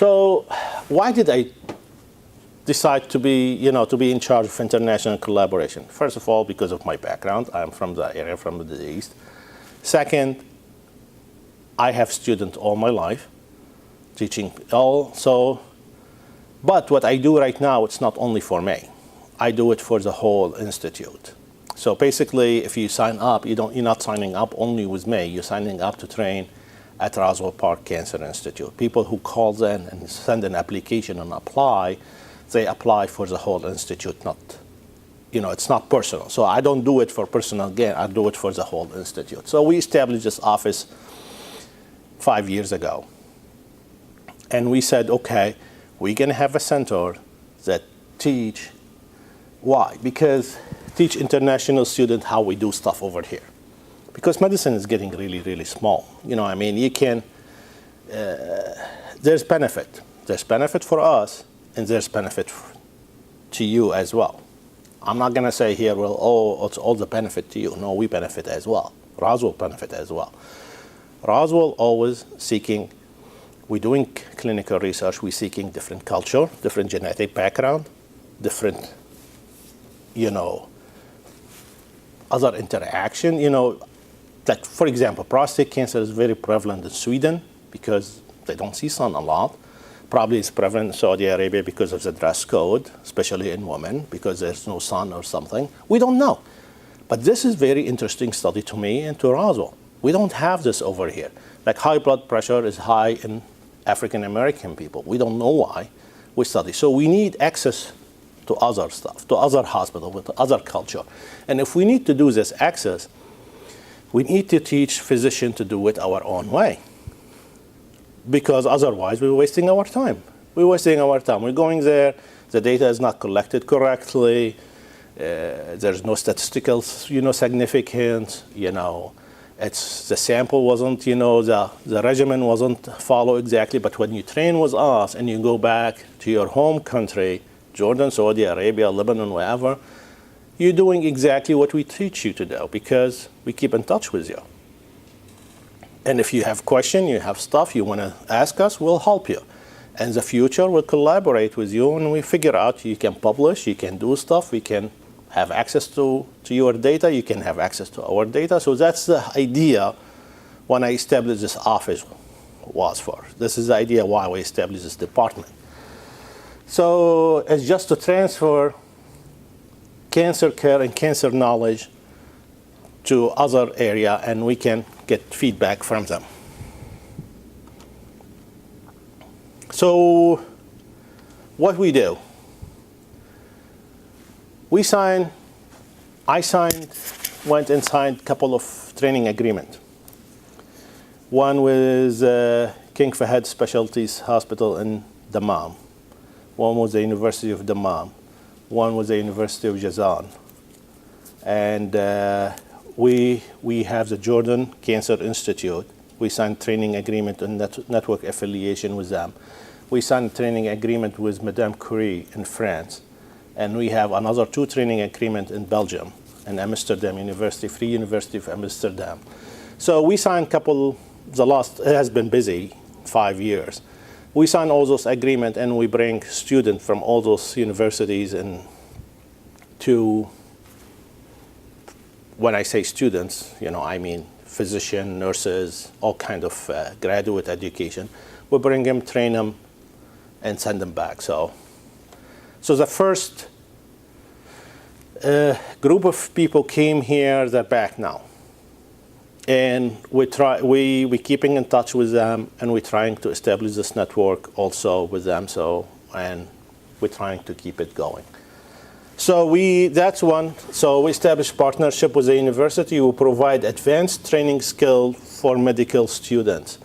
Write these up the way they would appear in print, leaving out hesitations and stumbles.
So why did I decide to be, to be in charge of international collaboration? First of all, because of my background. I'm from the area, from the East. Second, I have students all my life, teaching also. But what I do right now, it's not only for me. I do it for the whole institute. So basically, if you sign up, you're not signing up only with me. You're signing up to train at Roswell Park Cancer Institute. People who call in and send an application and apply, they apply for the whole institute, not, it's not personal. So I don't do it for personal gain. I do it for the whole institute. So we established this office 5 years ago. And we said, okay, we're going to have a center that teach. Why? Because teach international students how we do stuff over here. Because medicine is getting really, really small. You can, there's benefit. There's benefit for us, and there's benefit to you as well. I'm not going to say here, well, oh, it's all the benefit to you. No, we benefit as well. Roswell benefit as well. Roswell always seeking, we're doing clinical research, we're seeking different culture, different genetic background, different, other interaction, like for example, prostate cancer is very prevalent in Sweden because they don't see sun a lot. Probably it's prevalent in Saudi Arabia because of the dress code, especially in women, because there's no sun or something. We don't know. But this is very interesting study to me and to Roswell. We don't have this over here. Like high blood pressure is high in African American people. We don't know why. We study. So we need access to other stuff, to other hospitals, with other culture. And if we need to do this access, we need to teach physicians to do it our own way. Because otherwise we're wasting our time. We're wasting our time. We're going there, the data is not collected correctly, there's no statistical significance, it's the sample wasn't, the regimen wasn't followed exactly, but when you train with us and you go back to your home country, Jordan, Saudi Arabia, Lebanon, wherever, you're doing exactly what we teach you to do because we keep in touch with you. And if you have questions, you have stuff you want to ask us, we'll help you. In the future, we'll collaborate with you and we figure out you can publish, you can do stuff, we can have access to your data, you can have access to our data. So that's the idea when I established this office was for. This is the idea why we established this department. So it's just to transfer cancer care and cancer knowledge to other area and we can get feedback from them. So what we do, went and signed a couple of training agreements. One with King Fahd Specialties Hospital in Dammam. One was the University of Dammam. One was the University of Jazan. And we have the Jordan Cancer Institute. We signed training agreement and network affiliation with them. We signed training agreement with Madame Curie in France. And we have another 2 training agreements in Belgium and Amsterdam University, Free University of Amsterdam. So we signed a couple, it has been busy, 5 years. We sign all those agreements and we bring students from all those universities and when I say students, I mean physicians, nurses, all kind of graduate education. We bring them, train them, and send them back. So the first group of people came here, they're back now. And we're keeping in touch with them, and we're trying to establish this network also with them. And we're trying to keep it going. So that's one. So we established partnership with the university. We provide advanced training skill for medical students.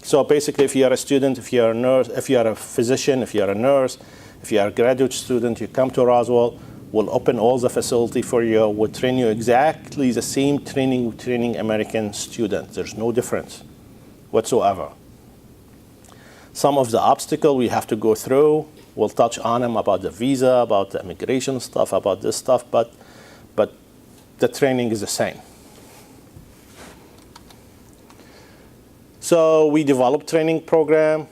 So basically, if you are a student, if you are a nurse, if you are a physician, if you are a nurse, if you are a graduate student, you come to Roswell, we'll open all the facility for you. We'll train you exactly the same training we're training American students. There's no difference whatsoever. Some of the obstacles we have to go through, we'll touch on them about the visa, about the immigration stuff, about this stuff, but the training is the same. So we developed training program.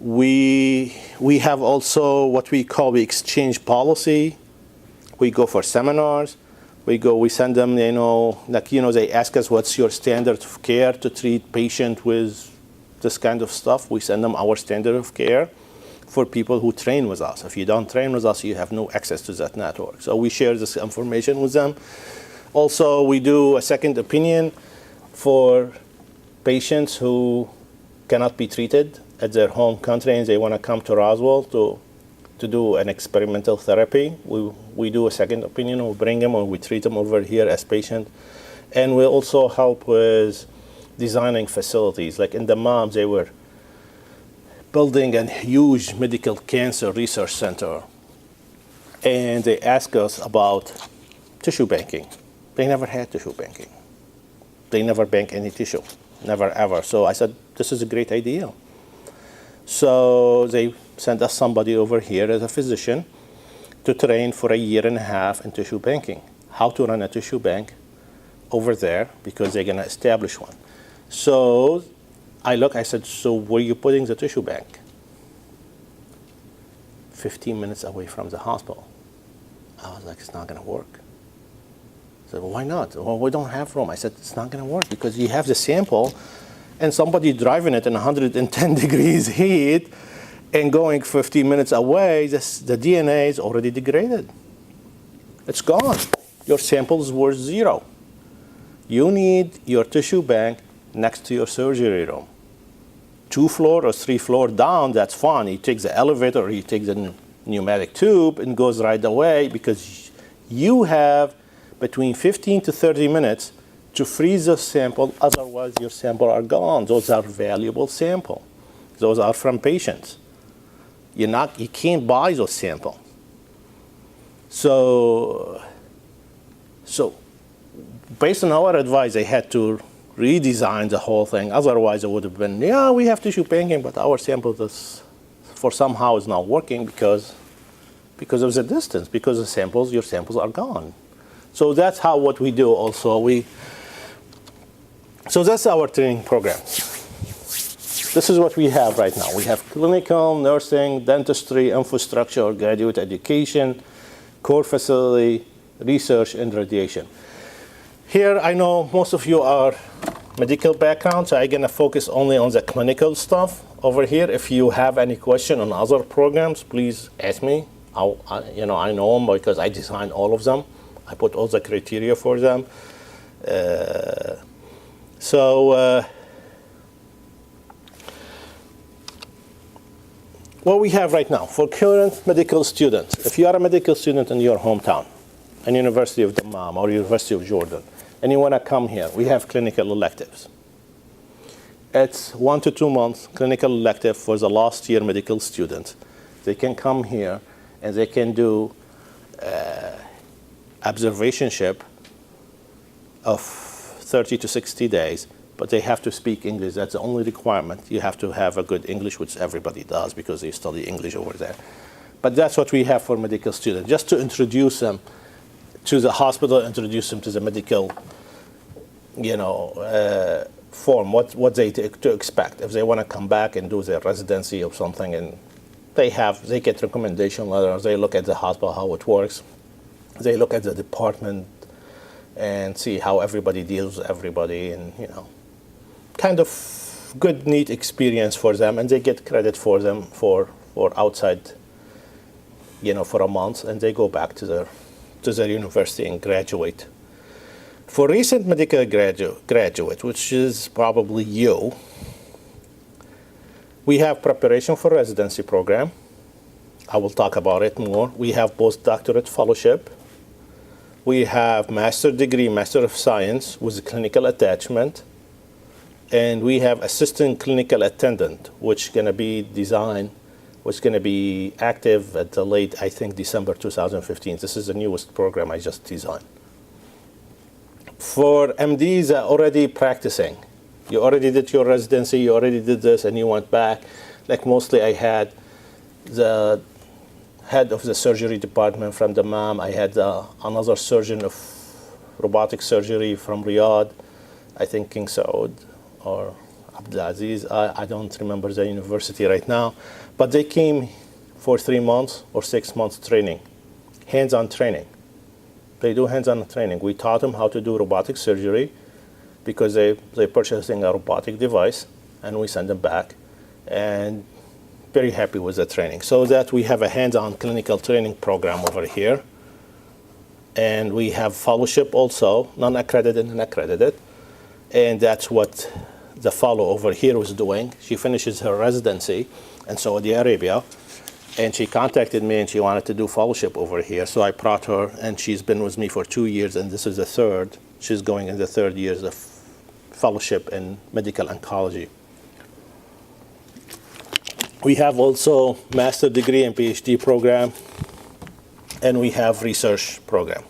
We have also what we call the exchange policy. We go for seminars. We send them, they ask us what's your standard of care to treat patient with this kind of stuff. We send them our standard of care for people who train with us. If you don't train with us, you have no access to that network. So we share this information with them. Also, we do a second opinion for patients who cannot be treated at their home country and they want to come to Roswell to do an experimental therapy. We do a second opinion. We bring them or we treat them over here as patients. And we also help with designing facilities. Like in the Dammam, they were building a huge medical cancer research center. And they asked us about tissue banking. They never had tissue banking. They never bank any tissue, never ever. So I said, this is a great idea. So they sent us somebody over here as a physician to train for a year and a half in tissue banking, how to run a tissue bank over there because they're going to establish one. So I said, so where are you putting the tissue bank? 15 minutes away from the hospital. I was like, it's not going to work. I said, well, why not? Well, we don't have room. I said, it's not going to work because you have the sample and somebody driving it in 110 degrees heat and going 15 minutes away, the DNA is already degraded. It's gone. Your sample is worth 0. You need your tissue bank next to your surgery room. 2 floor or 3 floor down, that's fine. You take the elevator or you take the pneumatic tube and goes right away because you have between 15 to 30 minutes to freeze the sample, otherwise your sample are gone. Those are valuable sample. Those are from patients. You can't buy those samples. So based on our advice, they had to redesign the whole thing. Otherwise, it would have been, yeah, we have tissue banking, but our sample somehow is not working because of the distance, because your samples are gone. So that's what we do also. So that's our training program. This is what we have right now. We have clinical, nursing, dentistry, infrastructure, graduate education, core facility, research, and radiation. Here, I know most of you are medical background, so I'm going to focus only on the clinical stuff over here. If you have any question on other programs, please ask me. I know them because I designed all of them. I put all the criteria for them. What we have right now for current medical students, if you are a medical student in your hometown, in University of Dammam or University of Jordan, and you want to come here, we have clinical electives. It's 1 to 2 months clinical elective for the last year medical students. They can come here and they can do observationship of 30 to 60 days, but they have to speak English. That's the only requirement. You have to have a good English, which everybody does because they study English over there. But that's what we have for medical students, just to introduce them to the hospital, introduce them to the medical, form, what they to expect if they want to come back and do their residency or something, and they get recommendation letters. They look at the hospital, how it works. They look at the department and see how everybody deals with everybody, and kind of good, neat experience for them, and they get credit for them for outside, for a month, and they go back to their university and graduate. For recent medical graduate, which is probably you, we have preparation for residency program. I will talk about it more. We have postdoctorate fellowship. We have master's degree, Master of Science with clinical attachment. And we have assistant clinical attendant, which is going to be designed, which is going to be active at the late, I think, December 2015. This is the newest program I just designed. For MDs that are already practicing, you already did your residency, you already did this, and you went back. Like mostly I had the head of the surgery department from Dammam. I had another surgeon of robotic surgery from Riyadh, I think King Saud, or Abdulaziz, I don't remember the university right now, but they came for 3 months or 6 months training, hands-on training. They do hands-on training. We taught them how to do robotic surgery because they're purchasing a robotic device, and we send them back, and very happy with the training. So that we have a hands-on clinical training program over here, and we have fellowship also, non-accredited and accredited, and that's what the fellow over here was doing. She finishes her residency in Saudi Arabia, and she contacted me and she wanted to do fellowship over here. So I brought her, and she's been with me for 2 years, and this is the third. She's going in the third year of fellowship in medical oncology. We have also master degree and PhD program, and we have research program.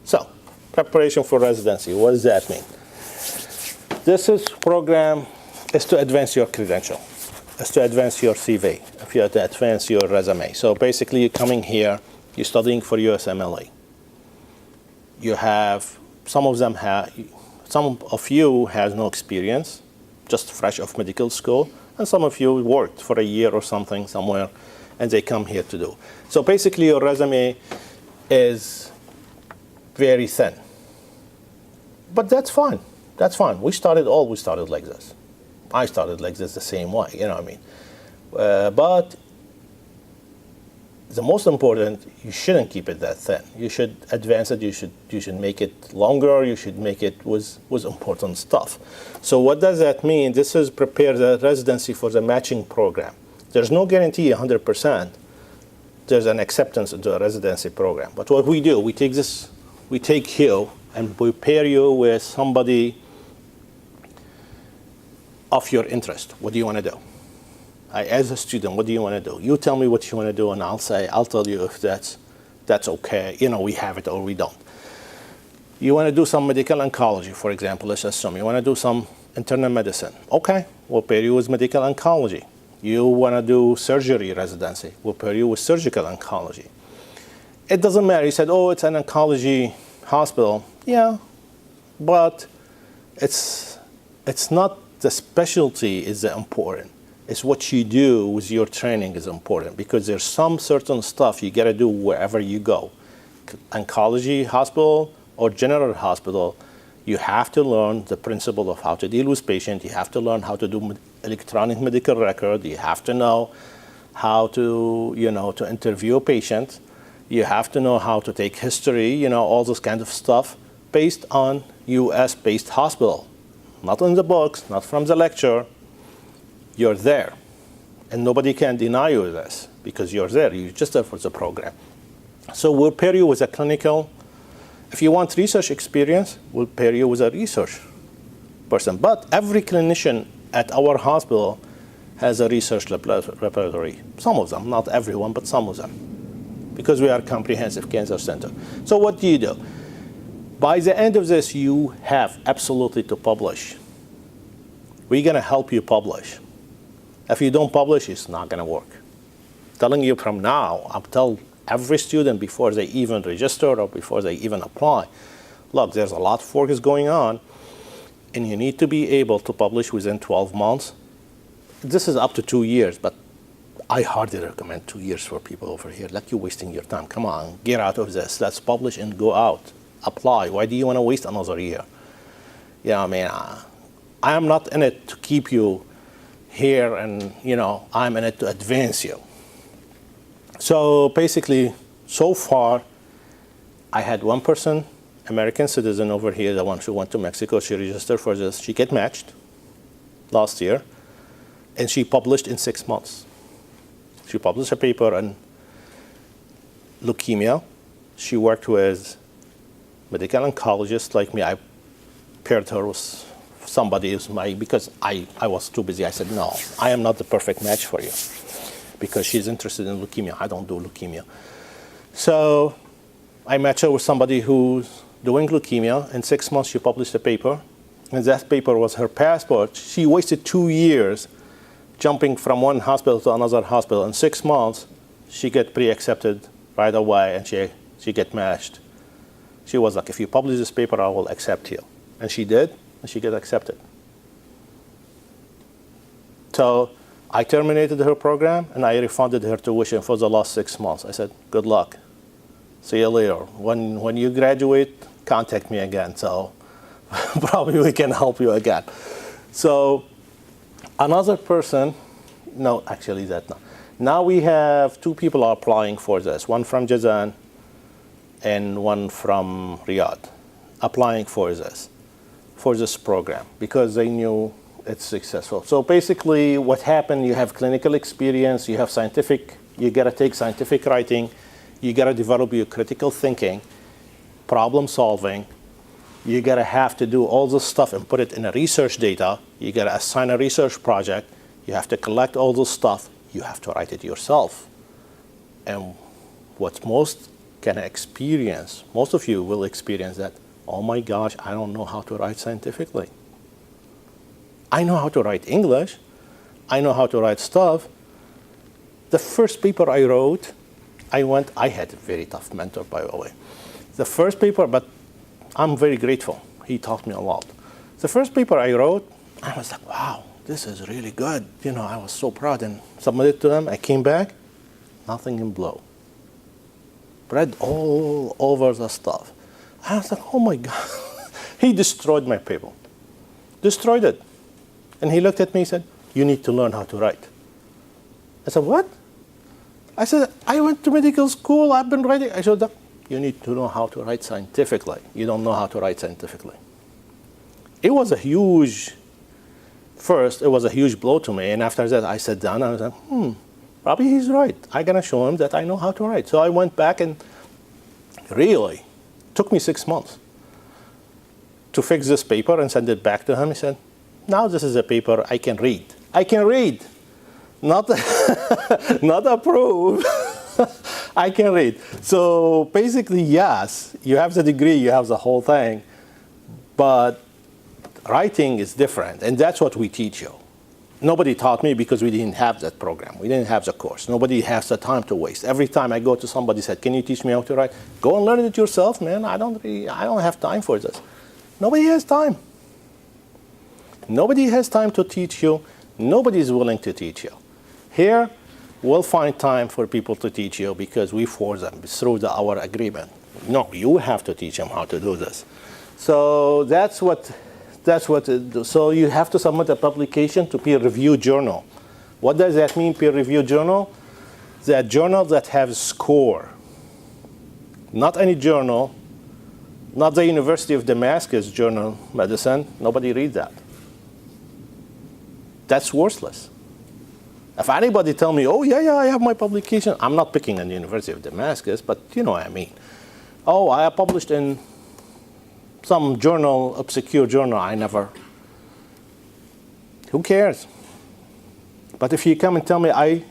So, preparation for residency, what does that mean? This program is to advance your credential, is to advance your CV, if you have to advance your resume. So basically, you're coming here, you're studying for USMLE. You have, some of you has no experience, just fresh off medical school, and some of you worked for a year or something somewhere, and they come here to do. So basically, your resume is very thin. But that's fine. That's fine. We started like this. I started like this the same way, you know what I mean? But the most important, you shouldn't keep it that thin. You should advance it. You should make it longer. You should make it with important stuff. So what does that mean? This is prepare the residency for the matching program. There's no guarantee 100%. There's an acceptance into a residency program. But what we do, we take you and we pair you with somebody of your interest. What do you want to do? As a student, what do you want to do? You tell me what you want to do, and I'll tell you if that's okay. You know, we have it or we don't. You want to do some medical oncology, for example, let's assume. You want to do some internal medicine. Okay, we'll pair you with medical oncology. You want to do surgery residency. We'll pair you with surgical oncology. It doesn't matter. You said, oh, it's an oncology hospital. Yeah, but it's not the specialty is important. It's what you do with your training is important, because there's some certain stuff you got to do wherever you go. Oncology hospital or general hospital, you have to learn the principle of how to deal with patients. You have to learn how to do electronic medical record. You have to know how to interview a patient. You have to know how to take history, all this kind of stuff based on US-based hospital. Not in the books, not from the lecture. You're there. And nobody can deny you this because you're there. You're just there for the program. So we'll pair you with a clinical. If you want research experience, we'll pair you with a research person. But every clinician at our hospital has a research laboratory. Some of them, not everyone, but some of them, because we are a comprehensive cancer center. So what do you do? By the end of this, you have absolutely to publish. We're going to help you publish. If you don't publish, it's not going to work. Telling you from now, I'll tell every student before they even register or before they even apply, look, there's a lot of work is going on, and you need to be able to publish within 12 months. This is up to 2 years, but I hardly recommend 2 years for people over here. Like, you're wasting your time. Come on, get out of this. Let's publish and go out. Apply. Why do you want to waste another year? I am not in it to keep you here, and I'm in it to advance you. So basically, so far, I had one person, American citizen over here, the one who went to Mexico. She registered for this. She got matched last year, and she published in 6 months. She published a paper on leukemia. She worked with medical oncologists like me. I paired her with somebody because I was too busy. I said, no, I am not the perfect match for you, because she's interested in leukemia. I don't do leukemia. So I matched her with somebody who's doing leukemia. In 6 months, she published a paper, and that paper was her passport. She wasted 2 years jumping from one hospital to another hospital. In 6 months, she got pre-accepted right away, and she get matched. She was like, if you publish this paper, I will accept you. And she did, and she got accepted. So I terminated her program, and I refunded her tuition for the last 6 months. I said, good luck. See you later. When you graduate, contact me again. So probably we can help you again. So another person, no, actually that not. Now we have 2 people are applying for this, one from Jazan and one from Riyadh, applying for this program because they knew it's successful. So basically what happened, you have clinical experience, you have scientific, you gotta take scientific writing, you gotta develop your critical thinking, problem solving, you gotta have to do all this stuff and put it in a research data, you gotta assign a research project, you have to collect all this stuff, you have to write it yourself. And what most can experience, most of you will experience that, oh my gosh, I don't know how to write scientifically. I know how to write English. I know how to write stuff. The first paper I wrote, I had a very tough mentor, by the way. The first paper, but I'm very grateful. He taught me a lot. The first paper I wrote, I was like, wow, this is really good. You know, I was so proud and submitted to them. I came back, nothing in blue. Read all over the stuff. I was like, oh my God. He destroyed my paper. Destroyed it. And he looked at me and said, you need to learn how to write. I said, what? I said, I went to medical school, I've been writing. I said, you need to know how to write scientifically. You don't know how to write scientifically. It was a huge blow to me. And after that, I sat down and I was like, probably he's right. I'm going to show him that I know how to write. So I went back and really took me 6 months to fix this paper and send it back to him. He said, now this is a paper I can read. I can read, not approve. I can read. So basically, yes, you have the degree, you have the whole thing, but writing is different, and that's what we teach you. Nobody taught me because we didn't have that program. We didn't have the course. Nobody has the time to waste. Every time I go to somebody said, can you teach me how to write? Go and learn it yourself, man. I don't have time for this. Nobody has time. Nobody has time to teach you. Nobody is willing to teach you. Here, we'll find time for people to teach you because we force them through our agreement. No, you have to teach them how to do this. So that's what so you have to submit a publication to peer-reviewed journal. What does that mean, peer-reviewed journal? That journal that has score. Not any journal, not the University of Damascus journal, medicine. Nobody reads that. That's worthless. If anybody tell me, oh, yeah, I have my publication, I'm not picking on the University of Damascus, but you know what I mean. Oh, I published in some journal, obscure journal, who cares? But if you come and tell me I